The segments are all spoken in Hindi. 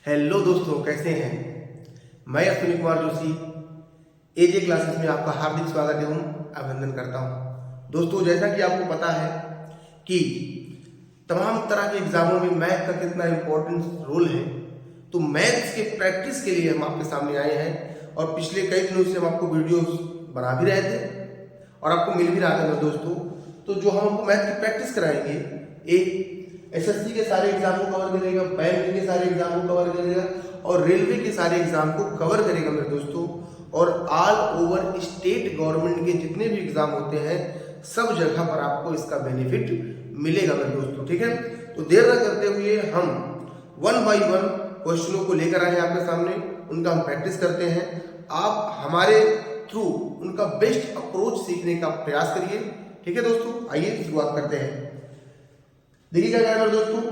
हेलो दोस्तों, कैसे हैं। मैं अश्विनी कुमार जोशी एजे क्लासेस में आपका हार्दिक स्वागत एवं अभिनंदन करता हूं। दोस्तों, जैसा कि आपको पता है कि तमाम तरह के एग्जामों में मैथ का कितना इम्पोर्टेंट रोल है, तो मैथ्स के प्रैक्टिस के लिए हम आपके सामने आए हैं और पिछले कई दिनों से हम आपको वीडियोस बना भी रहे थे और आपको मिल भी रहा था। मेरे दोस्तों, तो जो हम आपको मैथ की प्रैक्टिस कराएंगे, एक एसएससी के सारे एग्जाम को कवर करेगा, बैंक के सारे एग्जाम को कवर करेगा और रेलवे के सारे एग्जाम को कवर करेगा मेरे दोस्तों। और ऑल ओवर स्टेट गवर्नमेंट के जितने भी एग्जाम होते हैं, सब जगह पर आपको इसका बेनिफिट मिलेगा मेरे दोस्तों। ठीक है, तो देर न करते हुए हम वन बाय वन क्वेश्चनों को लेकर आए हैं आपके सामने, उनका हम प्रैक्टिस करते हैं। आप हमारे थ्रू उनका बेस्ट अप्रोच सीखने का प्रयास करिए। ठीक है दोस्तों, आइए शुरुआत करते हैं। देखिए क्या कह रहा है दोस्तों,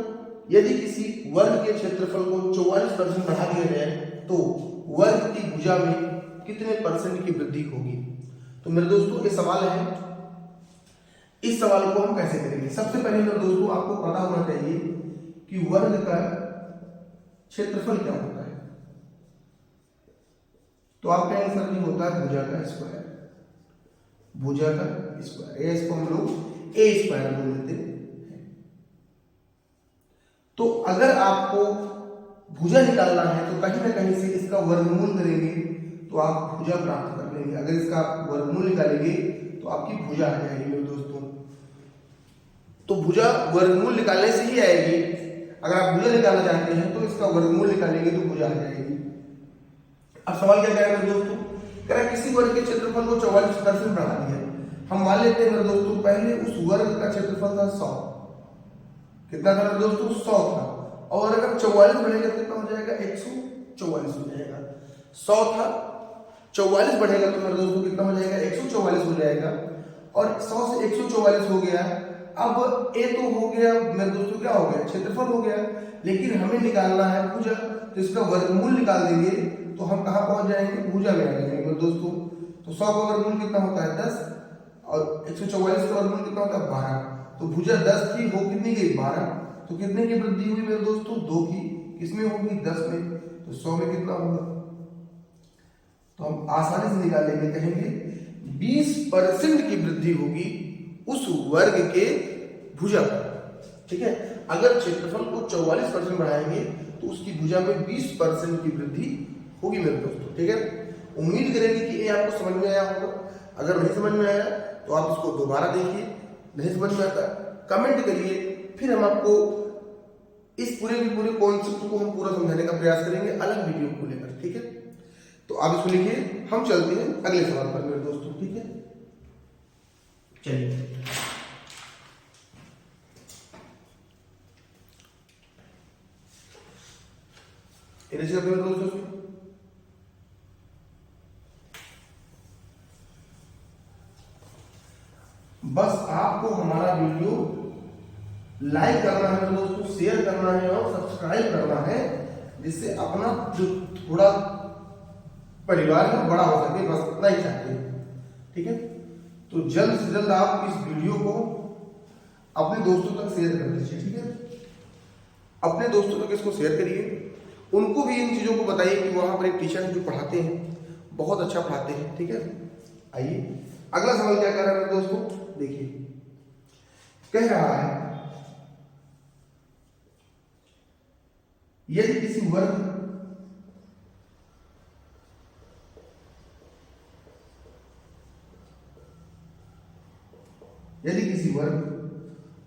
यदि किसी वर्ग के क्षेत्रफल को 44% बढ़ा दिया जाए तो वर्ग की भुजा में कितने परसेंट की वृद्धि होगी। तो मेरे दोस्तों, ये सवाल है। इस सवाल को हम कैसे करेंगे? सबसे पहले मेरे दोस्तों, आपको पता होना चाहिए कि वर्ग का क्षेत्रफल क्या होता है। तो आपका आंसर भी होता है भुजा का स्क्वायर। भुजा का स्क्वायर, इसको हम लोग ए स्क्वायर बोल देते हैं। तो अगर आपको भुजा निकालना है तो कहीं ना कहीं से इसका वर्गमूल करेंगे तो आप भुजा प्राप्त कर लेंगे। अगर इसका वर्गमूल निकालेंगे तो आपकी भुजा आ जाएगी मेरे दोस्तों। तो भुजा वर्गमूल निकालने से ही आएगी। अगर आप भुजा निकालना चाहते हैं तो इसका वर्गमूल निकालेंगे तो भुजा आ जाएगी। अब सवाल क्या कह रहे हैं मेरे दोस्तों, कह रहा है किसी वर्ग के क्षेत्रफल को 44% बढ़ा दिया। हम मान लेते हैं मेरे दोस्तों, पहले उस वर्ग का क्षेत्रफल था 100। कितना था मेरे दोस्तों? 100 था। और अगर 44 बढ़ेगा तो कितना हो जाएगा? 144 हो जाएगा। 100 था, 44 बढ़ेगा तो मेरे दोस्तों कितना हो जाएगा? 144 हो जाएगा। और 100 से 144 हो गया। अब ए तो हो गया मेरे दोस्तों, क्या हो गया? क्षेत्रफल हो गया। लेकिन हमें निकालना है भुजा, तो इसका वर्गमूल निकाल देंगे तो हम कहाँ पहुंच जाएंगे? भुजा में आ जाएंगे मेरे दोस्तों। तो 100 का वर्गमूल कितना होता है? 10। और 144 का वर्गमूल कितना होता है? 12। तो भुजा 10 थी, हो कितनी गई? 12। तो कितने की वृद्धि हुई मेरे दोस्तों? 2 की। किसमें होगी? 10 में। तो 100 में कितना होगा? तो हम आसानी से निकाल लेंगे, कहेंगे 20% की वृद्धि होगी उस वर्ग के भुजा पर। ठीक है, अगर क्षेत्रफल को 44% बढ़ाएंगे तो उसकी भुजा में 20% की वृद्धि होगी मेरे दोस्तों। ठीक है, उम्मीद करेंगे कि ये आपको समझ में आया होगा। अगर नहीं समझ में आया तो आप इसको दोबारा देखिए। नहीं समझ में आता कमेंट करिए, फिर हम आपको इस पूरे के पूरे कॉन्सेप्ट को हम पूरा समझाने का प्रयास करेंगे अलग वीडियो को लेकर। ठीक है, तो आप इसको लिखिए। हम चलते हैं अगले सवाल पर मेरे दोस्तों। ठीक है, चलिए। मेरे दोस्तों, बस आपको हमारा वीडियो लाइक करना है मेरे दोस्तों, शेयर करना है और सब्सक्राइब करना है, जिससे अपना जो थोड़ा परिवार है बड़ा हो सके, बस इतना ही चाहते हैं। ठीक है, तो जल्द से जल्द आप इस वीडियो को अपने दोस्तों तक शेयर कर दीजिए। ठीक है, अपने दोस्तों तक इसको शेयर करिए, उनको भी इन चीज़ों को बताइए कि वहाँ पर एक टीचर है जो पढ़ाते हैं, बहुत अच्छा पढ़ाते हैं। ठीक है, आइए अगला सवाल क्या कर रहा है मेरे दोस्तों, देखिए। कह रहा है यदि किसी वर्ग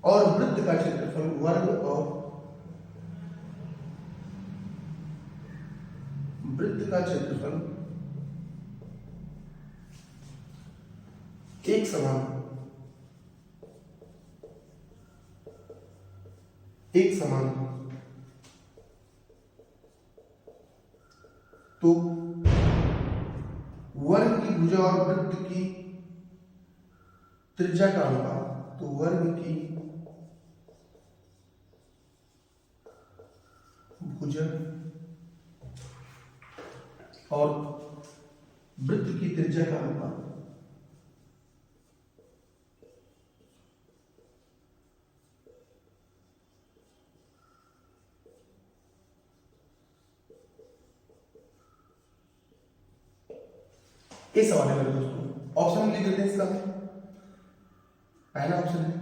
और वृत्त का क्षेत्रफल, वर्ग और वृत्त का क्षेत्रफल एक समान तो वर्ग की भुजा और वृत्त की त्रिज्या का अनुपात, तो वर्ग की भुजा और वृत्त की त्रिज्या का अनुपात ये सवाल है मेरे दोस्तों। ऑप्शन लिख देते हैं इसका। पहला ऑप्शन है,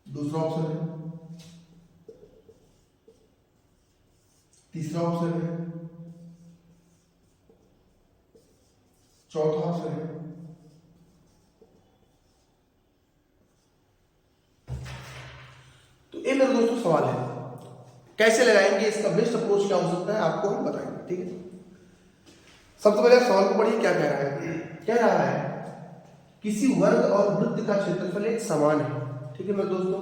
दूसरा ऑप्शन है, तीसरा ऑप्शन है, चौथा ऑप्शन है, तो ये मेरे दोस्तों सवाल है। कैसे लगाएंगे, इसका बेस्ट अप्रोच क्या हो सकता है आपको हम बताएंगे, ठीक है। सबसे पहले सवाल को पढ़िए, क्या कह रहा है। कह रहा है किसी वर्ग और वृत्त का क्षेत्रफल एक समान है, ठीक है मेरे दोस्तों।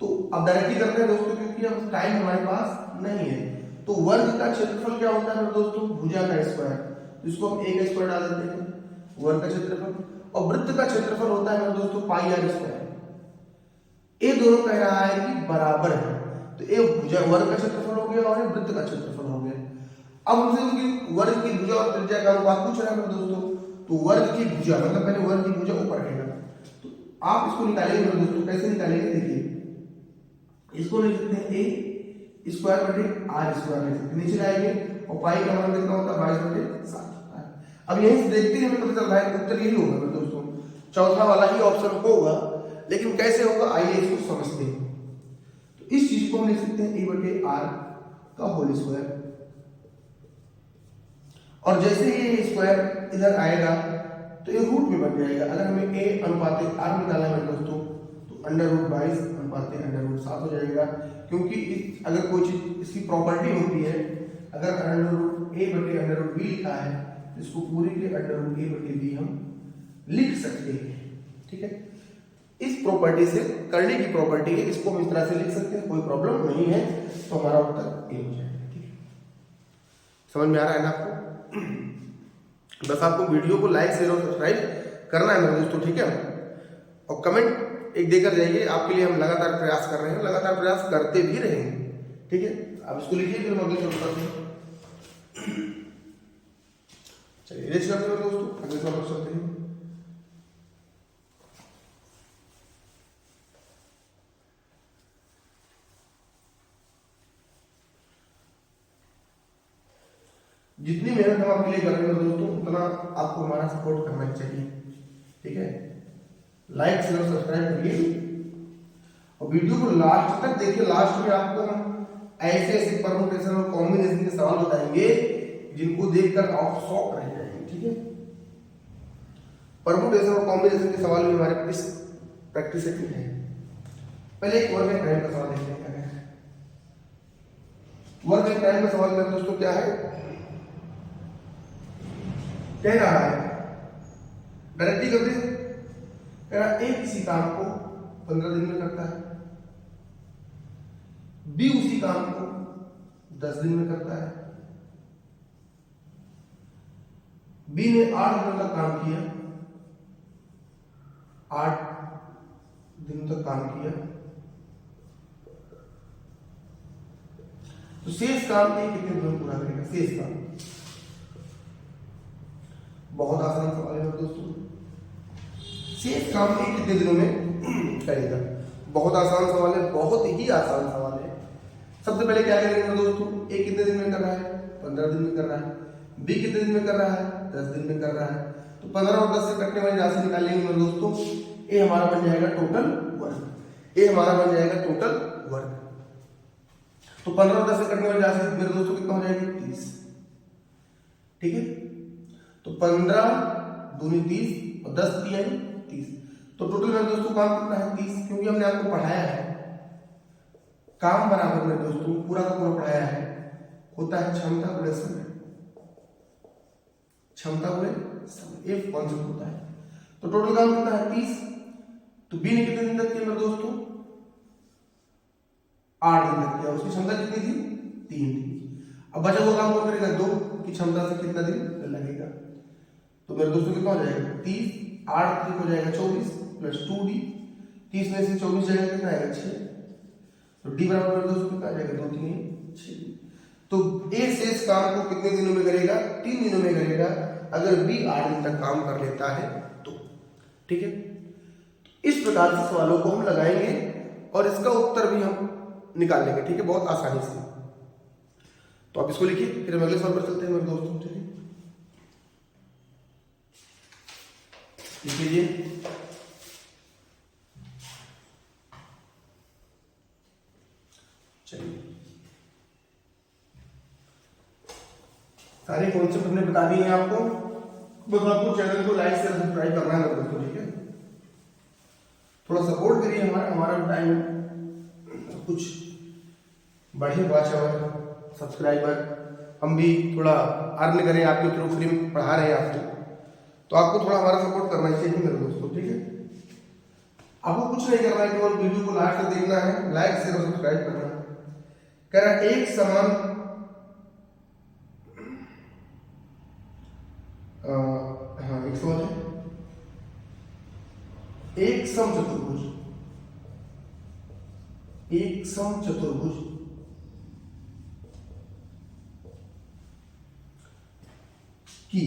तो अब डायरेक्टली करते हैं दोस्तों, क्योंकि अब टाइम हमारे पास नहीं है। तो वर्ग का क्षेत्रफल क्या होता है मेरे दोस्तों, भुजा का स्क्वायर, तो इसको हम a का स्क्वायर डाल देते हैं, वर्ग का क्षेत्रफल। और वृत्त का क्षेत्रफल होता है मेरे दोस्तों पाई आर स्क्वायर। ये दोनों कह रहा है कि बराबर है, तो ये भुजा वर्ग का क्षेत्रफल हो गया और ये वृत्त का क्षेत्रफल हो गया। अब हमसे उनकी वर्ग की भुजा और त्रिज्या का अनुपात पूछ रहा है मेरे दोस्तों। तो वर्ग की भुजा मतलब पहले वर्ग की भुजा ऊपर रहेगा, तो आप इसको निकालेंगे मेरे दोस्तों। कैसे निकालेंगे, देखिए इसको लिख सकते हैं a स्क्वायर बटे आर स्क्वायर लिख सकते हैं, नीचे लाएंगे और पाई का मान कितना होता है 22/7 होता है। अब यहीं से देखते हैं हमें पता चल रहा है उत्तर यही होगा मेरे दोस्तों, चौथा वाला ही ऑप्शन होगा। लेकिन कैसे होगा आइए इसको समझते हैं। तो इस चीज को हम लिख सकते हैं a बटे आर का होल स्क्वायर, और जैसे ही ये स्क्वायर इधर आएगा तो ये रूट में बन जाएगा। अगर हमें a अनुपात r निकालना है दोस्तों, तो √22 अनुपात √7 हो जाएगा। क्योंकि अगर कोई चीज इसकी प्रॉपर्टी होती है, अगर √a बटे √b लिखा है तो इसको पूरे के √a बटे b हम लिख सकते हैं, ठीक है। इस प्रॉपर्टी से करने की प्रॉपर्टी है, इसको हम इस तरह से लिख सकते हैं, कोई प्रॉब्लम नहीं है। तो हमारा उत्तर ए हो जाएगा, ठीक है। समझ में आ रहा है ना आपको। बस आपको वीडियो को लाइक शेयर और सब्सक्राइब करना है मेरे दोस्तों, ठीक है। और कमेंट एक देकर जाइए, आपके लिए हम लगातार प्रयास कर रहे हैं, लगातार प्रयास करते भी रहेंगे, ठीक है। आप इसको लिखिए, फिर हम अगले शुरू करते हैं। चलिए रेस्ट करते हैं दोस्तों, अगले सवाल पर चलते हैं। जितनी मेहनत हम आपके लिए कर रहे हैं दोस्तों, उतना आपको हमारा सपोर्ट करना चाहिए, ठीक है। लाइक शेयर और सब्सक्राइब करिए और वीडियो को लास्ट तक देखिए। लास्ट में आपको हम ऐसे ऐसे परमुटेशन और कॉम्बिनेशन के सवाल बताएंगे जिनको देखकर आप शॉक रह जाएंगे, ठीक है। परमुटेशन और कॉम्बिनेशन के सवाल भी हमारे इस प्रैक्टिस सेट में है। पहले एक वर्ग एंड टाइम का सवाल देखते हैं क्या है। वर्ग एंड टाइम का सवाल मेरे दोस्तों क्या है, कह रहा है डायरेक्टली कर दे। कह रहा ए किसी काम को 15 दिन में करता है, बी उसी काम को 10 दिन में करता है, बी ने 8 दिनों तक काम किया, 8 दिनों तक काम किया, तो शेष काम ए कितने दिनों में पूरा करेगा। शेष काम बहुत आसान सवाल है दोस्तों, शेष काम ए कितने दिनों में करेगा। बहुत आसान सवाल है, बहुत ही आसान सवाल है। सबसे पहले क्या करेंगे दोस्तों, ए कितने दिन में कर रहा है, 15 दिन में कर रहा है, बी कितने दिन में कर रहा है, 10 दिन में कर रहा है। तो 15 और 10 से कटने वाली राशि निकालेंगे मेरे दोस्तों, ए हमारा बन जाएगा टोटल वर्ग, ए हमारा बन जाएगा टोटल वर्ग। तो 15 और 10 से कटने वाली राशि मेरे दोस्तों कितना हो जाएगी, 30, ठीक है। तो 15 दूनी 30 और 10 तिहाई 30, तो टोटल मेरे दोस्तों काम कितना है 30, क्योंकि हमने आपको पढ़ाया है काम बराबर में दोस्तों पूरा का पूरा पढ़ाया है, होता है क्षमता गुणे समय, क्षमता गुणे समय, एक कॉन्सेप्ट होता है। तो टोटल काम कितना है 30। तो बी ने कितने दिन तक किया मेरे दोस्तों, 8 दिन तक किया, उसकी क्षमता कितनी थी, 3 थी। अब बचा हुआ काम कौन करेगा, 2 की क्षमता से कितना दिन लगेगा। तो मेरे दोस्तों कितना हो जाएगा 30, 8 हो जाएगा 24 प्लस 2d, 30 में से 24 जाएगा कितना आएगा 6। तो d बराबर मेरे दोस्तों कितना आ जाएगा 2 3 6। तो ए शेष काम को कितने दिनों में करेगा, 3 दिनों में करेगा, अगर बी 8 दिन तक काम कर लेता है तो, ठीक है। इस प्रकार से सवालों को हम लगाएंगे और इसका उत्तर भी हम निकाल लेंगे, ठीक है, बहुत आसानी से। तो आप इसको लिखिए, फिर हम अगले सवाल पर चलते हैं मेरे दोस्तों, ठीक है। लिख लीजिए, चलिए सारे कॉन्सेप्ट हमने बता दिए हैं आपको, बस आपको चैनल को लाइक से सब्सक्राइब करना है मेरे दोस्तों, ठीक है। थोड़ा सपोर्ट करिए, हमारा टाइम कुछ बढ़े, वॉच आवर सब्सक्राइबर, हम भी थोड़ा अर्न करें आपके थ्रू, फ्री में पढ़ा रहे हैं आपको, तो आपको थोड़ा हमारा सपोर्ट करना चाहिए मेरे दोस्तों, ठीक है। आपको कुछ नहीं करना है, केवल वीडियो को लास्ट तक देखना है, लाइक शेयर और सब्सक्राइब करना है। कह रहा है एक समान हाँ एक सवाल है, एक सम चतुर्भुज, एक सम चतुर्भुज की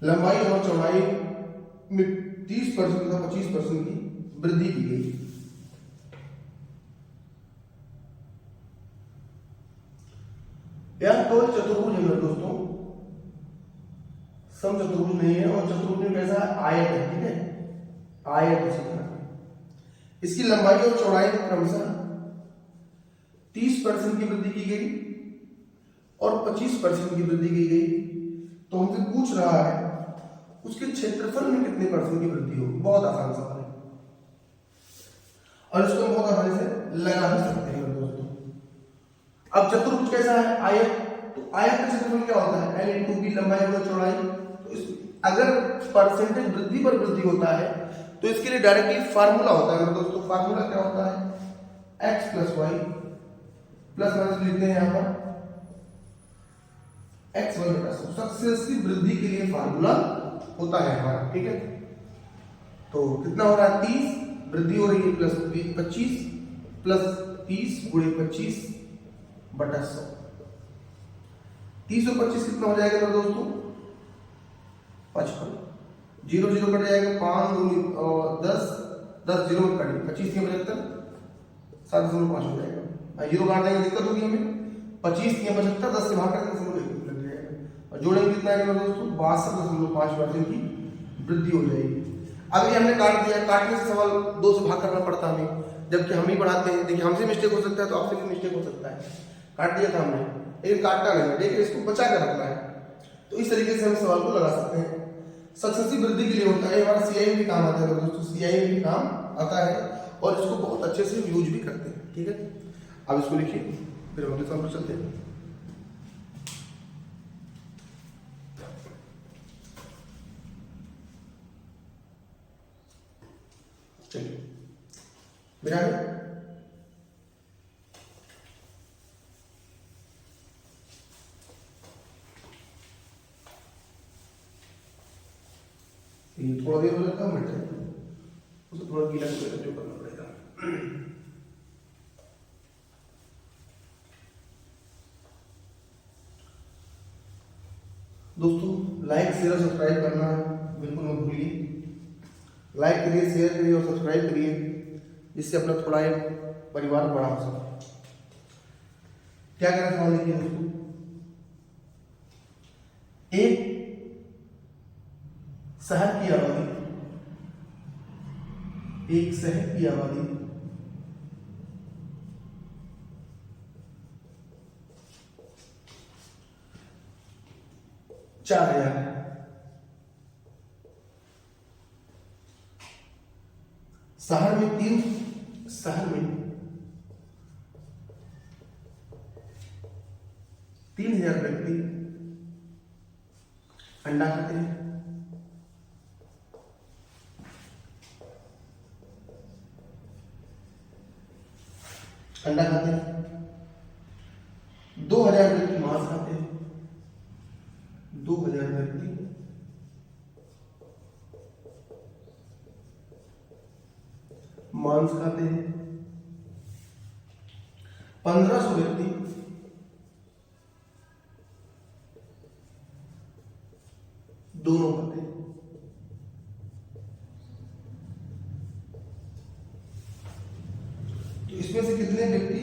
लंबाई और चौड़ाई में 30% तथा 25% की वृद्धि की गई। यह केवल चतुर्भुज है मेरे दोस्तों, सम चतुर्भुज नहीं है, और चतुर्भुज में कैसा है, आयत है, ठीक है, आयत इसी तरह। इसकी लंबाई और चौड़ाई में क्रमशः 30% की वृद्धि की गई और 25% की वृद्धि की गई। तो हमसे पूछ रहा है उसके क्षेत्रफल में कितने परसेंट की वृद्धि होगी। बहुत आसान सवाल है और इसको हम बहुत आसानी से लगा भी सकते हैं मेरे दोस्तों। अब चतुर्भुज कैसा है, आयत, तो आयत का क्षेत्रफल क्या होता है, L इंटू बी, लंबाई गुणा चौड़ाई। तो अगर परसेंटेज वृद्धि पर वृद्धि होता है तो इसके लिए डायरेक्टली फार्मूला होता है मेरे दोस्तों। फार्मूला क्या होता है, x plus y plus minus लिखते हैं यहाँ पर x वाई बटा सौ। सक्सेस की वृद्धि के लिए फार्मूला होता है हमारा, ठीक है। तो कितना हो रहा है, 30, वृद्धि हो रही है प्लस 25 प्लस 30 गुणे 25 बटा 100। 30 और 25 कितना हो जाएगा मेरे दोस्तों, 55। 0 0 कट जाएगा, 5 और 10 10 0 कट, 25 के 75, 7.5 हो जाएगा। 0 काट देंगे दिक्कत होगी हमें, 25 के 75, 10 से भाग कर लग जाएगा, और जोड़ेंगे कितना है मेरे दोस्तों, 62.5% की वृद्धि हो जाएगी। अब ये हमने काट दिया, काटने से सवाल 2 से भाग करना पड़ता हमें, जबकि हम ही पढ़ाते हैं। देखिए हमसे मिस्टेक हो सकता है तो आपसे भी मिस्टेक हो सकता है। काट दिया था हमने, लेकिन काटना नहीं है, देखिए इसको बचा कर रखना है। तो इस तरीके से हम सवाल को लगा सकते हैं। सक्सेसिव वृद्धि के लिए होता है, हमारा सीआई में भी काम आता है दोस्तों, सीआई में भी काम आता है और इसको बहुत अच्छे से यूज भी करते हैं, ठीक है। अब इसको लिखिए, फिर हम अगले सवाल पर चलते हैं। चलिए मेरा ये थोड़ा देर हो जाता है, मिट जाता है, उसे थोड़ा गीला जो करना पड़ेगा। दोस्तों लाइक शेयर और सब्सक्राइब करना बिल्कुल मत भूलिए। लाइक करिए, शेयर करिए और सब्सक्राइब करिए, जिससे अपना थोड़ा एक परिवार बड़ा हो सके। क्या करना सवाल देखिए दोस्तों, एक शहर की आबादी, एक शहर की आबादी 4000 है। शहर में 3000 व्यक्ति अंडा खाते हैं। अंडा खाते हैं। 2000 व्यक्ति मांस खाते हैं। 2000 व्यक्ति मांस खाते हैं। 1500 व्यक्ति दोनों इसमें से कितने व्यक्ति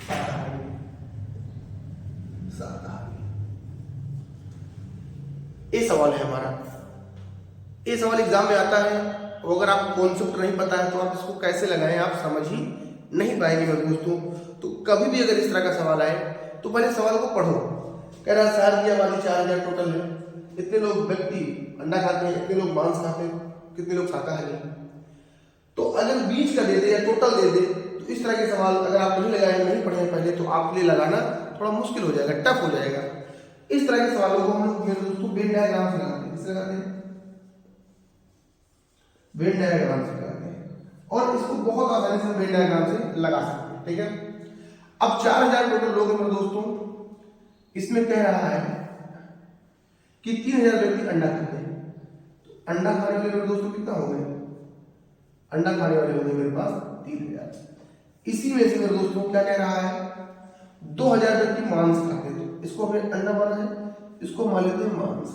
शाकाहारी? शाकाहारी। ये सवाल है हमारा। ये सवाल एग्जाम में आता है, और अगर आपको कॉन्सेप्ट नहीं पता है तो आप इसको कैसे लगाएं आप समझ ही नहीं पाएंगे मेरे दोस्तों। तो कभी भी अगर इस तरह का सवाल आए तो पहले सवाल को पढ़ो। कह रहा शहर की आबादी 4000 टोटल है, इतने लोग व्यक्ति अंडा खाते हैं, इतने लोग मांस खाते हैं, कितने लोग शाकाहारी हैं। तो अगर बीच का दे दे या टोटल दे दे तो इस तरह के सवाल अगर आप नहीं लगाए, नहीं पढ़े पहले, तो आपके लिए लगाना थोड़ा मुश्किल हो जाएगा, टफ हो जाएगा। इस तरह के सवालों को हम लोग मेरे दोस्तों वेन डायग्राम से लगाते हैं। किससे लगाते हैं? वेन डायग्राम से लगाते हैं, और इसको बहुत आसानी से वेन डायग्राम से लगा सकते हैं। ठीक है, अब 4000 टोटल लोग हैं मेरे दोस्तों। इसमें कह रहा है कि 3000 व्यक्ति अंडा खाते हैं। तो अंडा खाने वाले मेरे दोस्तों कितना हो गए? अंडा खाने वाले होंगे मेरे पास 3000। इसी में से मेरे दोस्तों क्या कह रहा है? 2000 व्यक्ति मांस खाते हैं। तो इसको हमने अंडा माना है, इसको मान लेते हैं मांस।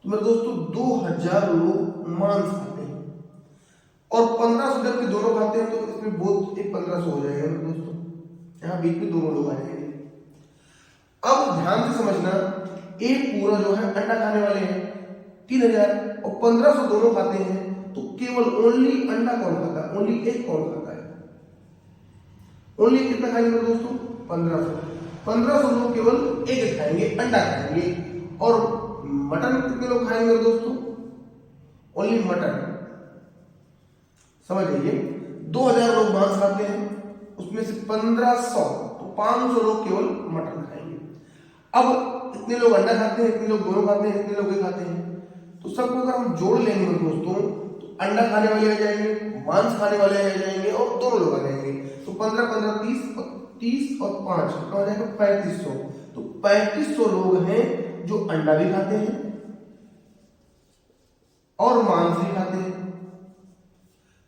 तो मेरे दोस्तों 2000 लोग मांस खाते हैं और 1500 व्यक्ति दोनों खाते हैं। तो इसमें बोथ एक 1500 हो जाएगा मेरे दोस्तों, यहाँ बीच में दोनों लोग आ जाएंगे। अब ध्यान से समझना, एक पूरा जो है अंडा खाने वाले हैं 3000 और 1500 दोनों खाते हैं। तो केवल ओनली अंडा कौन खाता है? ओनली एक कौन खाता है? ओनली कितना खाएंगे मेरे दोस्तों? 1500 लोग केवल एक खाएंगे, अंडा खाएंगे। और मटन कितने लोग खाएंगे मेरे दोस्तों? Only mutton. समझ लीजिए, 2000 लोग मांस खाते हैं, उसमें से 1500 तो 500 लोग केवल मटन खाएंगे। अब इतने लोग अंडा खाते हैं, इतने लोग दोनों खाते हैं, इतने लोग ये खाते हैं। तो सबको अगर हम जोड़ लेंगे मेरे दोस्तों तो अंडा खाने वाले आ जाएंगे, मांस खाने वाले आ जाएंगे और दोनों लोग आ जाएंगे। तो 15 15 30 और 5 कितना हो जाएगा? 3500। तो 3500 लोग हैं जो अंडा भी खाते हैं और मांस भी खाते हैं।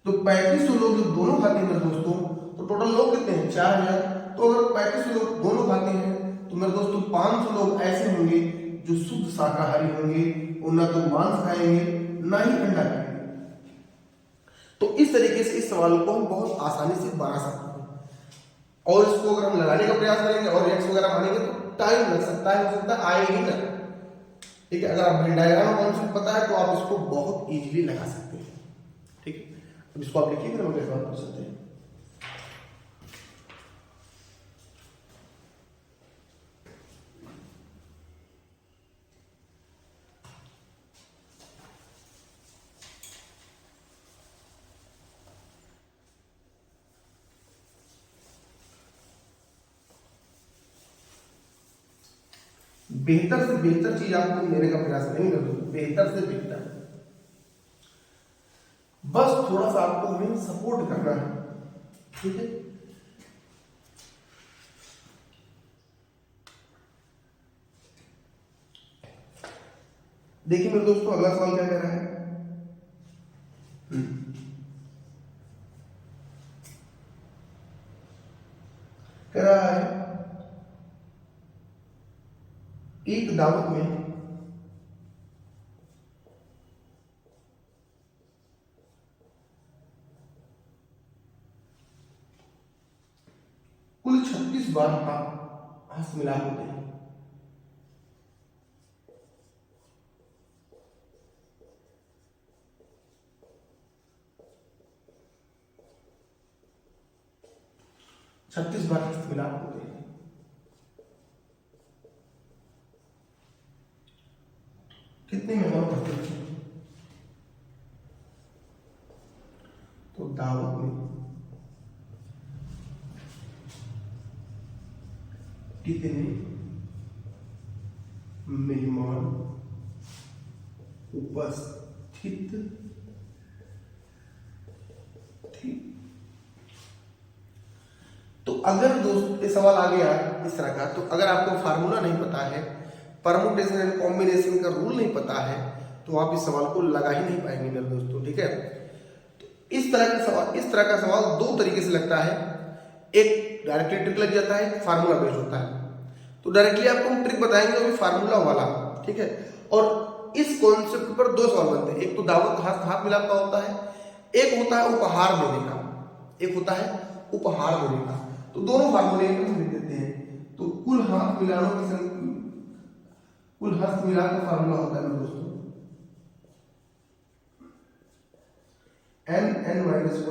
तो 3500 लोग जो दोनों खाते हैं मेरे दोस्तों, तो टोटल लोग कितने हैं? 4000। तो अगर 3500 लोग दोनों खाते हैं तो मेरे दोस्तों 500 लोग ऐसे होंगे जो शुद्ध शाकाहारी होंगे, वो ना तो मांस खाएंगे ना ही अंडा खाएंगे। तो इस तरीके से इस सवाल को हम बहुत आसानी से बना सकते हैं। और इसको अगर हम लगाने का प्रयास करेंगे और रिएक्शन वगैरह मानेंगे तो टाइम लग सकता है, हो सकता है आए ही ना। ठीक है, अगर आप वेन डायग्राम कॉन्सेप्ट पता है तो आप इसको बहुत इजीली लगा सकते हैं। ठीक है, अब इसको आप लिखिए, फिर हम अगले सवाल पूछ सकते हैं। बेहतर से बेहतर चीज आपको देने का प्रयास नहीं कर दो, बेहतर से बेहतर। बस थोड़ा सा आपको हमें सपोर्ट करना है। ठीक है, देखिए मेरे दोस्तों अगला सवाल क्या कह रहा है? कह रहा है एक दावत में कुल 36 बार हाथ मिलाप होते हैं। छत्तीस बार मिलाप होते हैं। कितने मेहमान पढ़ते हैं? तो दावत में कितने मेहमान उपस्थित थे? तो अगर दोस्त ये सवाल आ गया इस तरह का, तो अगर आपको फार्मूला नहीं पता है, परमुटेशन एंड कॉम्बिनेशन का रूल नहीं पता है, तो आप इस सवाल को लगा ही नहीं पाएंगे मेरे दोस्तों। ठीक है, तो इस तरह का सवाल दो तरीके से लगता है। एक डायरेक्टली ट्रिक लग जाता है, फार्मूला बेस्ड होता है। तो डायरेक्टली आपको हम ट्रिक बताएंगे वो फार्मूला वाला। ठीक है, और इस कॉन्सेप्ट पर दो सवाल बनते हैं। एक तो दावत हाथ मिलाप का होता है, एक होता है उपहार देने का। एक होता है उपहार देने का। तो दोनों फार्मूले हम लिख देते हैं। तो कुल हाथ मिलानों की कुल हस्त मिलान का फार्मूला होता है दोस्तों n(n-1/2)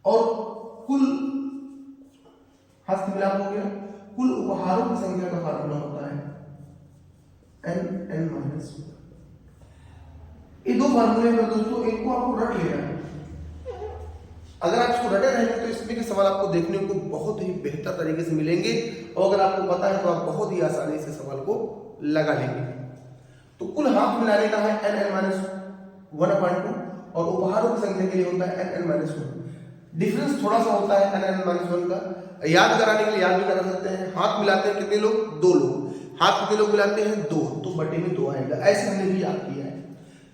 और कुल हस्त मिलाप हो गया। कुल उपहारों की संख्या का फार्मूला होता है n(n-1). ये दो फार्मूले में दोस्तों इनको आपको रट लेना है। अगर आप इसको रटे रहेंगे तो इसमें के सवाल आपको देखने को बहुत ही बेहतर तरीके से मिलेंगे, और अगर आपको पता है तो आप बहुत ही आसानी से सवाल को लगा लेंगे। तो कुल हाथ मिलाने का है n(n-1/2) और उपहारों की संख्या के लिए होता है n(n-1). डिफरेंस थोड़ा सा होता है n(n-1) का। याद कराने के लिए याद भी करा सकते हैं। हाथ मिलाते हैं कितने लोग? 2 लोग। हाथ कितने लोग मिलाते हैं? 2, तो बटे में 2 आएगा। ऐसे हमने भी याद किया है।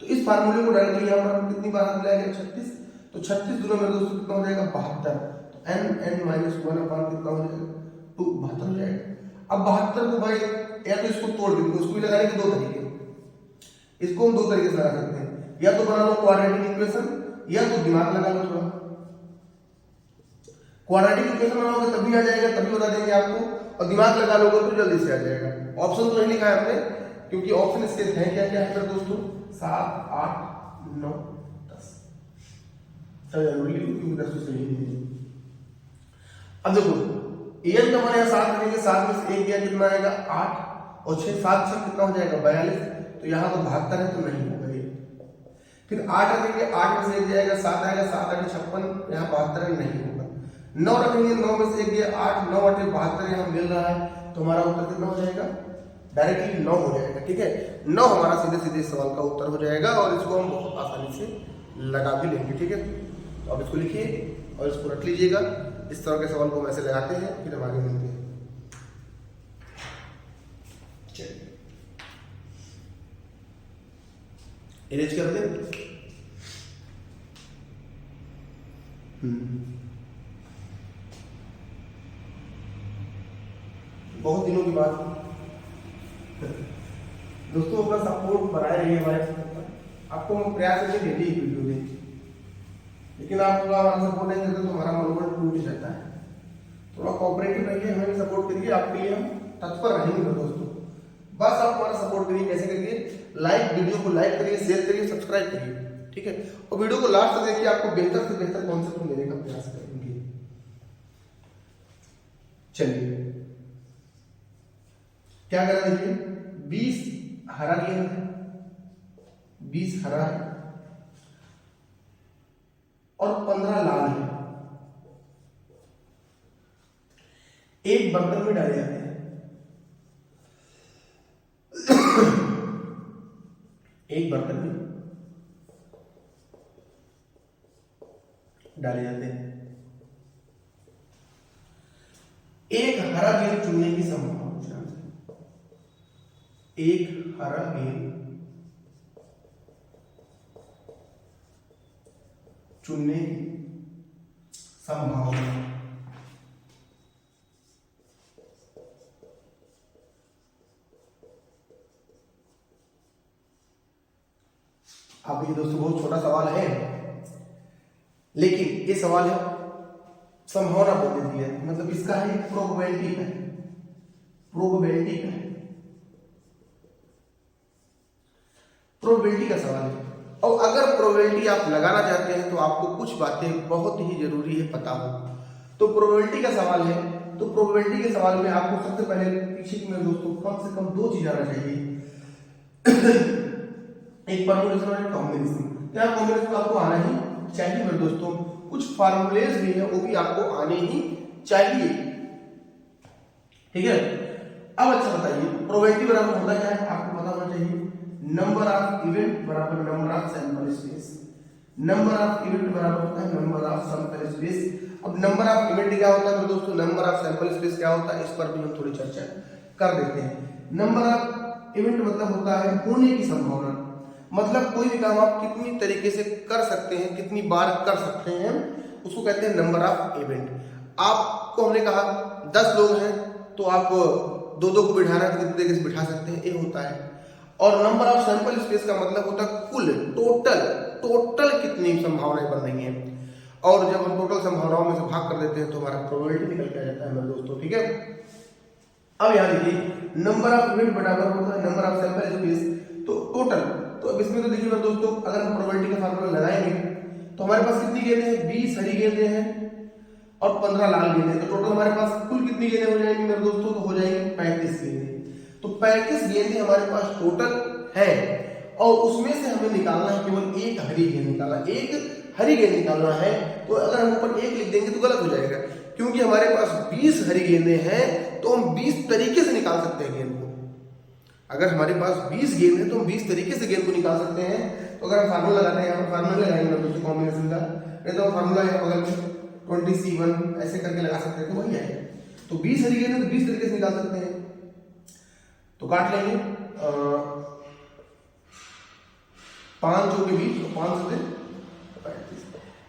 तो इस फार्मूले को डायरेक्टली यहाँ पर हम कितनी बार हाथ मिलाएंगे? 36। तो 36 दूना मेरे दोस्तों कितना हो जाएगा? 72। तो n(n-1) कितना हो जाएगा? 2, 72 हो जाएगा। अब 72 को भाई या तो इसको तोड़ देंगे, उसको भी लगाने के 2 तरीके। इसको हम 2 तरीके से लगा सकते हैं, या तो बना लो क्वाड्रेटिक इक्वेशन, या तो दिमाग लगा लो थोड़ा। क्वाड्रेटिक इक्वेशन बनाओगे तभी आ जाएगा, तभी बता देंगे आपको, और दिमाग लगा लोगे तो जल्दी से आ जाएगा। ऑप्शन तो नहीं लिखा है हमने, क्योंकि ऑप्शन इसके हैं क्या क्या है दोस्तों? 7, 8, 9, 10। जरूरी क्योंकि 10 तो सही नहीं है। अब देखो n का मान है 7 रखेंगे, 7 में से 1 गया कितना आएगा? 8, और 6 7 6 कितना हो जाएगा? 42। तो यहाँ तो 72 है, तो नहीं होगा ये। फिर 8 रखेंगे, 8 में से 1 जाएगा 7 आएगा, 7 8 56, यहाँ 72 नहीं होगा। 9 रखेंगे, 9 में से 1 गया 8, 9 8 72 यहाँ मिल रहा है, तो हमारा उत्तर कितना हो जाएगा? डायरेक्टली 9 हो जाएगा। ठीक है, 9 हमारा सीधे सीधे सवाल का उत्तर हो जाएगा, और इसको हम बहुत आसानी से लगा भी लेंगे। ठीक है, तो अब इसको लिखिए और इसको रख लीजिएगा। इस तरह के सवाल को हम ऐसे लगाते हैं, फिर हम आगे मिलते हैं। चलिए इरेज कर दें। बहुत दिनों के बाद दोस्तों अपना सपोर्ट बनाए रहिए हमारे साथ। आपको हम प्रयास करेंगे डेली एक वीडियो दें, लेकिन आप थोड़ा हमारा सपोर्ट नहीं करते तो हमारा मनोबल टूट जाता है। थोड़ा कोऑपरेटिव रहिए, हमें सपोर्ट करिए, आपके लिए हम तत्पर रहेंगे दोस्तों। बस आप हमारा सपोर्ट करिए। कैसे करिए? लाइक, वीडियो को लाइक करिए, शेयर करिए, सब्सक्राइब करिए। ठीक है, और वीडियो को लास्ट तक देखिए, आपको बेहतर से बेहतर कॉन्सेप्ट देने का प्रयास करेंगे। चलिए क्या करें? देखिए 20 हरा लिया है, 20 हरा है और 15 लाल है। एक बर्तन में डाले जाते हैं। एक बर्तन में डाले जाते हैं। एक हरा गेंद चुनने की संभावना, एक हरा गेंद चुनने की संभावना। अब ये दोस्तों बहुत छोटा सवाल है, लेकिन ये सवाल है संभावना बोल देती है, मतलब इसका है प्रोबेबिलिटी का, प्रोबेबिलिटी का, प्रोबेबिलिटी का सवाल है। और अगर प्रोबेबिलिटी आप लगाना चाहते हैं तो आपको कुछ बातें बहुत ही जरूरी है पता हो। तो प्रोबेबिलिटी का सवाल है, तो प्रोबेबिलिटी के सवाल में आपको सबसे पहले पीछे में दोस्तों कम से कम 2 चीज आना चाहिए। एक परम्यूटेशन और एक कॉम्बिनेशन। क्या कॉम्बिनेशन आपको आना ही चाहिए मेरे दोस्तों। कुछ फार्मूलेज भी है वो भी आपको आने ही चाहिए। ठीक है, अब अच्छा बताइए प्रोबेबिलिटी बराबर होता क्या है? आपको पता होना चाहिए नंबर ऑफ इवेंट बराबर number of sample space. Number of event बराबर होता है नंबर ऑफ सैंपल स्पेस। अब नंबर ऑफ इवेंट क्या होता है दोस्तों? नंबर ऑफ सैंपल स्पेस क्या होता है? इस पर भी हम थोड़ी चर्चा कर देते हैं। नंबर ऑफ इवेंट मतलब होता है होने की संभावना, मतलब कोई भी काम आप कितनी तरीके से कर सकते हैं, कितनी बार कर सकते हैं, उसको कहते हैं नंबर ऑफ इवेंट। आपको हमने कहा 10 लोग हैं तो आप 2-2 को बिठाना कितनी तरीके से बिठा सकते हैं, ये होता है। और नंबर ऑफ सैंपल स्पेस का मतलब होता है कुल टोटल कितनी संभावनाएं बन रही हैं। और जब हम टोटल संभावनाओं में से भाग कर देते हैं तो हमारा प्रोबेबिलिटी निकल के आ जाता है मेरे दोस्तों, ठीक है। अब यहाँ देखिए नंबर ऑफ इवेंट बराबर होता है number of sample is base, तो टोटल, तो अब इसमें तो देखिए मेरे दोस्तों अगर हम प्रोबेबिलिटी का फार्मूला लगाएंगे तो हमारे पास कितनी गेंदें हैं, 20 हरी गेंदें हैं और 15 लाल गेंदें हैं, तो टोटल हमारे पास कुल कितनी गेंदें हो जाएंगी मेरे दोस्तों, तो हो जाएंगी 35 गेंदें। तो 35 गेंदें हमारे पास टोटल है और उसमें से हमें निकालना है केवल एक हरी गेंद निकालना, एक हरी गेंद निकालना है। तो अगर हम ऊपर एक लिख देंगे तो गलत हो जाएगा, क्योंकि हमारे पास 20 हरी गेंदें हैं तो हम 20 तरीके से निकाल सकते हैं गेंद को। अगर हमारे पास 20 गेंद है तो हम 20 तरीके से गेंद को निकाल सकते हैं। तो अगर हम फार्मूला लगाते हैं, यहाँ पर फार्मूला लगाएंगे दूसरे कॉम्बिनेशन का, नहीं तो फार्मूला यहाँ बगल में 20C1 ऐसे करके लगा सकते हैं तो वही आएगा। तो 20 हरी गेंद है तो 20 तरीके से निकाल सकते हैं। तो काट लेंगे 5 जो के 20, तो 5 से 35,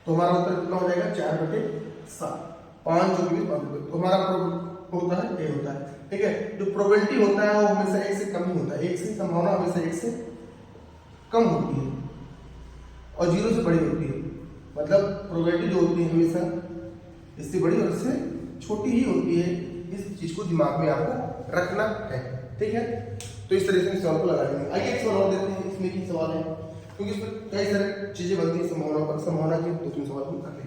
तो हमारा उत्तर कितना हो जाएगा 4/7। 5 जो के 20 5, तो हमारा होता है ए होता है, ठीक है। जो प्रोबेबिलिटी होता है वो हमेशा 1 से कम ही होता है, 1 से संभावना हमेशा 1 से कम होती है और 0 से बड़ी होती है। मतलब प्रोबेबिलिटी जो होती है हमेशा इससे बड़ी और इससे छोटी ही होती है। इस चीज को दिमाग में आपको रखना है, ठीक है। तो इस तरह से सवाल को लगा लेंगे। आइए एक सवाल और देखते हैं, इसमें की सवाल है क्योंकि इसमें कई सारे चीजें बनती है संभावना पर, संभावना के 2-3 सवाल हम कर लेंगे।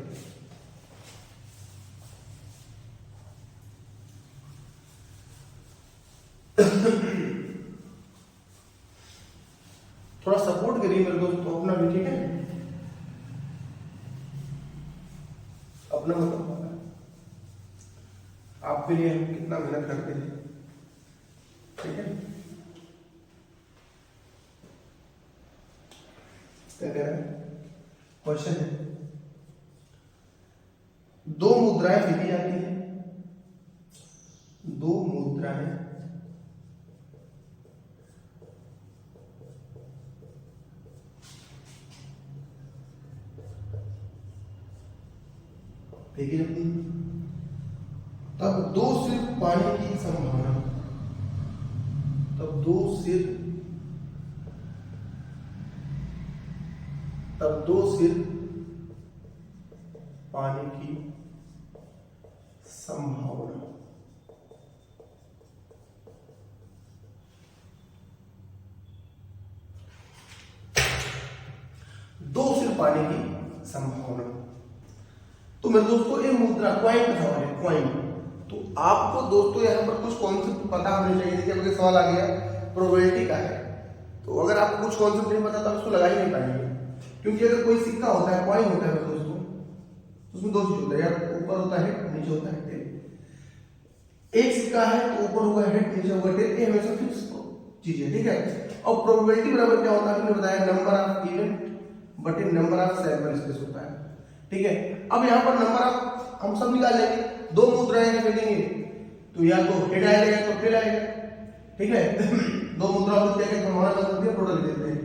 थोड़ा सपोर्ट करिए मेरे दोस्तों अपना भी, ठीक है। अपना मतलब आपके लिए हम कितना मेहनत करते हैं, ठीक है। क्या कह रहा है क्वेश्चन है, 2 मुद्राएं फेंकी जाती हैं, 2 मुद्राएं फेंकी जाती हैं, तब 2 सिर पानी की संभावना, तब 2 सिर पानी की संभावना, दो सिर पानी की संभावना। तो मेरे दोस्तों ये मुद्रा क्वाइन का सवाल है, क्वाइन। तो आपको दोस्तों यहाँ पर कुछ कॉन्सेप्ट पता होने चाहिए। देखिए अगर सवाल आ गया प्रोबेबिलिटी का है, तो अगर आपको कुछ कॉन्सेप्ट नहीं पता तो उसको लगा ही नहीं पाएंगे, क्योंकि अगर कोई सिक्का होता है, क्वाइन होता है दोस्तों, तो उसमें 2 चीज होता है, या ऊपर होता है नीचे होता है टेल। एक सिक्का है तो ऊपर होगा हेड, नीचे होगा टेल, ये हमेशा फिक्स चीज है, ठीक है। और प्रोबेबिलिटी बराबर क्या होता है मैंने बताया, नंबर ऑफ इवेंट बटे नंबर ऑफ सैंपल स्पेस होता है, ठीक है। अब यहाँ पर नंबर ऑफ हम सब निकाल लेंगे, 2 मुद्राएं फेंकेंगे तो या तो हेड आएगा या तो टेल आएगा, ठीक है। 2 मुद्रा होती है, हमारा मतलब है टोटल देते हैं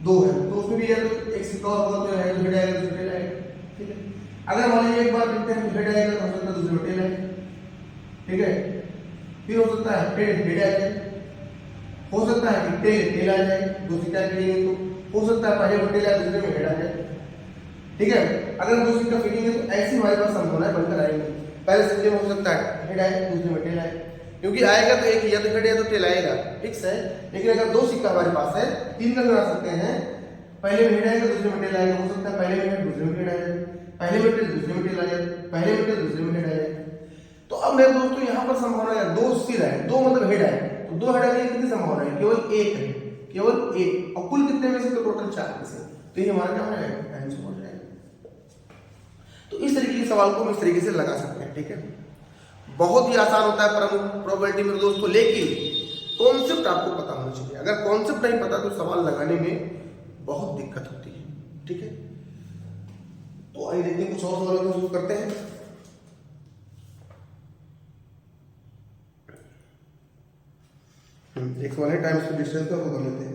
2 है, तो उसमें भी या तो एक सिक्का होगा तो हेड आएगा दूसरा टेल आएगा, ठीक है। अगर मान लीजिए एक बार देखते हैं तो हेड आएगा तो हो सकता है दूसरे में टेल आएगा, ठीक है। फिर हो सकता है टेल हेड आ जाए, हो सकता है कि टेल आ जाए, 2 सिक्का फेंकेंगे तो हो सकता है पहले में टेल आए दूसरे में हेड आ जाए, ठीक है। अगर 2 सिक्का फेंकेंगे तो ऐसी हमारे पास संभावना बनकर आएंगे। पहले सिक्के में हो सकता है हेड आए दूसरे में टेल आए, क्योंकि आएगा तो एक या तो हेड या तो टेल आएगा, फिक्स है। लेकिन अगर 2 सिक्का हमारे पास है, 3 का बना सकते हैं, पहले में हेड आएगा दूसरे में टेल आएगा, हो सकता है पहले में हेड दूसरे में हेड आ जाए, पहले में टेल दूसरे में टेल आ जाए, पहले में टेल दूसरे में हेड आ जाए। तो अब मेरे दोस्तों यहाँ पर संभावना है 2 सिर है, 2 मतलब हेड है, तो 2 हेड आने की कितनी संभावना है, केवल 1 है, केवल 1। और कुल कितने में से, तो टोटल 4 में से, तो ये हमारा क्या हो जाएगा, आंसर हो जाएगा। तो इस तरीके के सवाल को हम इस तरीके से लगा सकते हैं, ठीक है। बहुत ही आसान होता है प्रोबेबिलिटी मेरे दोस्तों, लेकिन कॉन्सेप्ट आपको पता होना चाहिए। अगर कॉन्सेप्ट नहीं पता तो सवाल लगाने में बहुत दिक्कत होती है, ठीक है। तो आइए देखते हैं कुछ और सवालों को शुरू करते हैं। एक सवाल है टाइम स्पेस डिस्टेंस का, वो कर लेते हैं।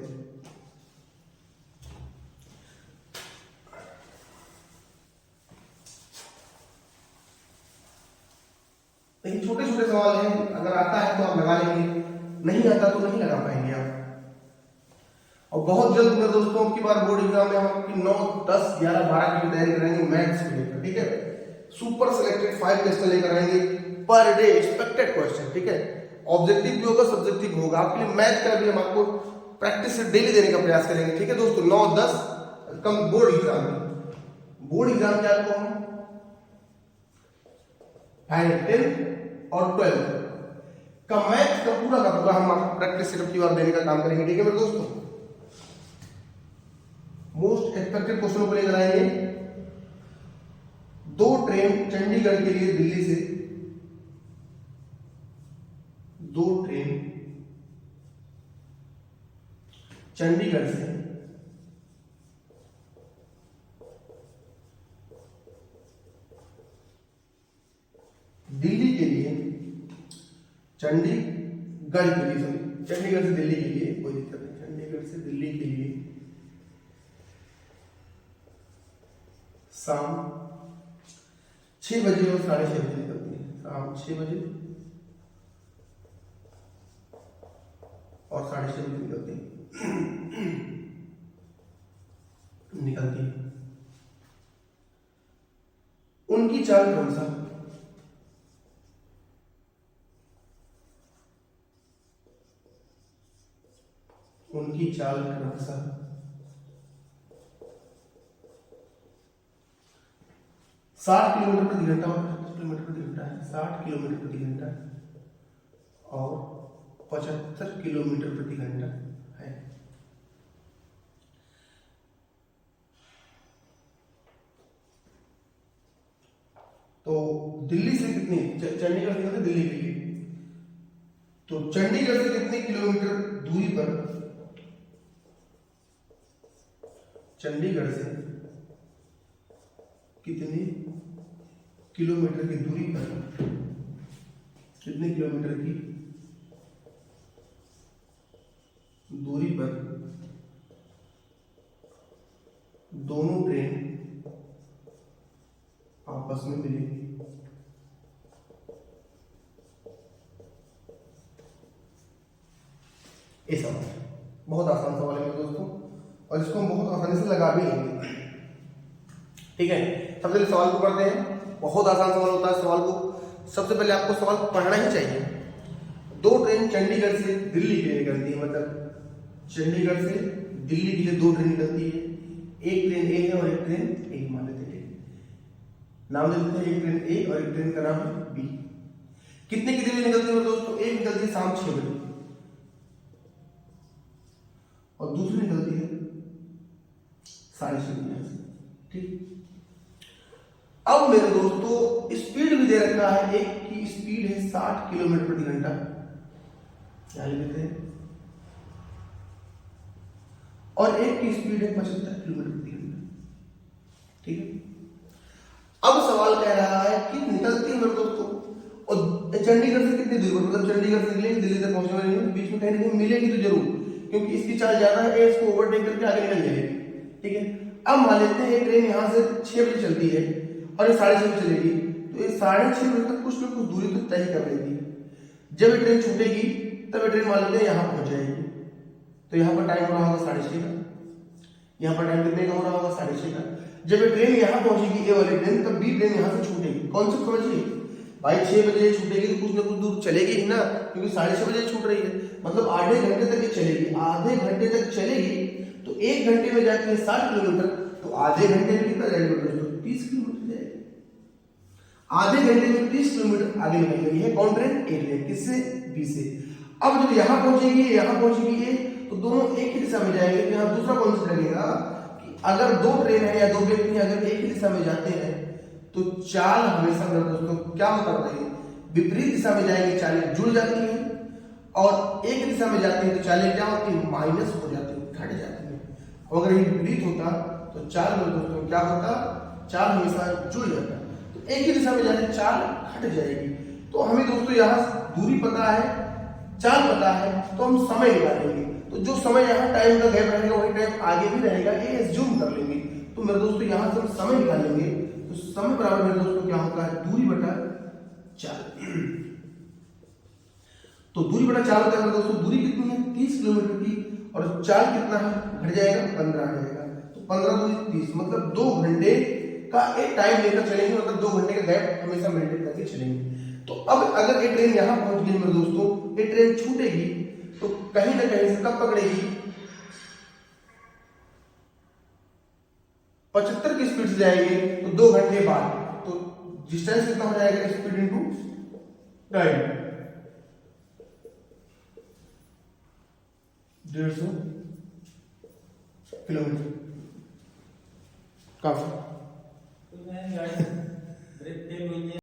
लेकिन छोटे छोटे सवाल हैं, अगर आता है तो आप लगा लेंगे, नहीं आता तो नहीं लगा पाएंगे आप। और बहुत जल्द मेरे दोस्तों की बार बोर्ड एग्जाम में हम आपकी 9, 10, 11, 12 की तैयारी कराएंगे मैथ्स को लेकर, ठीक है। सुपर सिलेक्टेड 5 क्वेश्चन लेकर आएंगे पर डे, एक्सपेक्टेड क्वेश्चन, ठीक है। ऑब्जेक्टिव भी होगा, सब्जेक्टिव भी होगा। आपके लिए मैथ का भी हम आपको प्रैक्टिस से डेली देने का प्रयास करेंगे, ठीक है दोस्तों। 9, 10 कम बोर्ड एग्जाम में, बोर्ड एग्जाम क्या आपको हम 10 और 12 का मैथ का पूरा हम प्रैक्टिस सेटअप की बार देने का काम करेंगे, ठीक है मेरे दोस्तों। मोस्ट एक्सपेक्टेड क्वेश्चन को लेकर आएंगे। 2 ट्रेन चंडीगढ़ के लिए दिल्ली से, 2 ट्रेन चंडीगढ़ से दिल्ली के लिए, चंडीगढ़ के लिए, सॉरी चंडीगढ़ से दिल्ली के लिए, कोई दिक्कत नहीं, चंडीगढ़ से दिल्ली के लिए शाम 6 बजे और 6:30 बजे निकलती है। शाम 6 बजे और 6:30 बजे निकलती है। उनकी चाल कौन सा, उनकी चाल क्रमशः 60 किलोमीटर प्रति घंटा और 75 किलोमीटर प्रति घंटा है। 60 किलोमीटर प्रति घंटा और 75 किलोमीटर प्रति घंटा है। तो दिल्ली से कितनी, चंडीगढ़ से कितने दिल्ली के लिए, तो चंडीगढ़ से कितने किलोमीटर दूरी पर, चंडीगढ़ से कितने किलोमीटर की दूरी पर, कितने किलोमीटर की दूरी पर दोनों ट्रेन आपस में मिलेंगी। ये सवाल बहुत आसान सवाल है मेरे दोस्तों, और इसको हम बहुत आसानी से लगा भी लेंगे, ठीक है। सबसे पहले सवाल को पढ़ते हैं। बहुत आसान सवाल होता है। सवाल को सबसे पहले आपको सवाल पढ़ना ही चाहिए। 2 ट्रेन चंडीगढ़ से दिल्ली के लिए निकलती है, मतलब चंडीगढ़ से दिल्ली के लिए 2 ट्रेन निकलती है। एक ट्रेन ए है और एक ट्रेन ए, मान लेते हैं, नाम दे देते हैं, एक ट्रेन ए और एक ट्रेन का नाम है बी। कितने की दिल्ली निकलती है दोस्तों, एक निकलती है शाम 6 बजे और दूसरी निकलती है 6:30 बजे, ठीक। अब मेरे दोस्तों स्पीड भी दे रखा है, एक की स्पीड है 60 किलोमीटर प्रति घंटा, क्या लिखते हैं, और एक की स्पीड है 75 किलोमीटर प्रति घंटा, ठीक है। अब सवाल कह रहा है कि निकलती है मेरे दोस्तों, और चंडीगढ़ से कितनी दूर पर, मतलब चंडीगढ़ से निकलेंगे दिल्ली तक पहुंचने वाली है, बीच में कहीं ना कहीं मिलेगी तो जरूर, क्योंकि इसकी चाल ज्यादा है, इसको ओवरटेक करके आगे निकल जाएगी, ठीक है। अब मान लेते हैं ट्रेन यहां से 6 बजे चलती है और ये 6:30 बजे चलेगी, तो ये 6:30 बजे तक कुछ ना कुछ दूरी तो तय कर लेगी। जब ये ट्रेन छूटेगी तब ये ट्रेन मान लेते हैं यहाँ पहुंच जाएगी, तो यहाँ पर टाइम हो रहा होगा 6:30 का, यहाँ पर टाइम कितने का हो रहा होगा 6:30 का। जब ये ट्रेन यहाँ पहुंचेगी ए वाली ट्रेन, तब बी ट्रेन यहाँ से छूटेगी। कॉन्सेप्ट समझिए भाई, 6 बजे छूटेगी तो कुछ ना कुछ दूर चलेगी ही ना, क्योंकि 6:30 बजे छूट रही है, मतलब आधे घंटे तक ये चलेगी। आधे घंटे तक चलेगी तो 1 घंटे में जाती है 60 किलोमीटर, तो आधे घंटे में कितना जाएगा दोस्तों, 30 किलोमीटर जाएगी। आधे घंटे में 30 किलोमीटर आगे निकल गई है कौन ट्रेन, ए ट्रेन, किससे, बी से। अब जब यहाँ पहुंचेगी ए, तो दोनों एक ही दिशा में जाएंगे। तो यहाँ दूसरा कॉन्सेप्ट लगेगा कि अगर 2 ट्रेन है या 2 व्यक्ति अगर एक ही दिशा में जाते हैं तो चाल हमेशा मेरे दोस्तों क्या होता है, विपरीत दिशा में जाएंगे, चालें जुड़ जाती हैं, और एक दिशा में जाते हैं तो चालें क्या होती है, माइनस हो जाती है, घट जाती है। अगर ये विपरीत होता तो चाल मेरे दोस्तों क्या होता, चाल हमेशा जुड़ जाता, तो एक ही दिशा में जाने चाल हट जाएगी। तो हमें दोस्तों यहाँ दूरी पता है, चाल पता है, तो हम समय निकालेंगे। तो जो समय यहाँ टाइम का गैप रहेगा वही टाइम आगे भी रहेगा, ये एज्यूम कर लेंगे। तो मेरे दोस्तों यहाँ से हम समय निकालेंगे, तो समय बराबर मेरे दोस्तों क्या होता है, दूरी बटा चाल। तो दूरी बटा चाल होता है मेरे दोस्तों, दूरी कितनी है 30 किलोमीटर की, और चाल कितना है घट जाएगा 15 आ जाएगा। तो 15 दूनी 30 मतलब 2 घंटे का एक टाइम लेकर चलेंगे, मतलब 2 घंटे का गैप हमेशा मेंटेन करके चलेंगे। तो अब अगर ये ट्रेन यहाँ पहुंच गई मेरे दोस्तों, ये ट्रेन छूटेगी तो कहीं ना कहीं से कब पकड़ेगी, 75 की स्पीड से जाएगी तो 2 घंटे बाद। तो डिस्टेंस कितना हो जाएगा, स्पीड इनटू टाइम, 150 किलोमीटर काफी।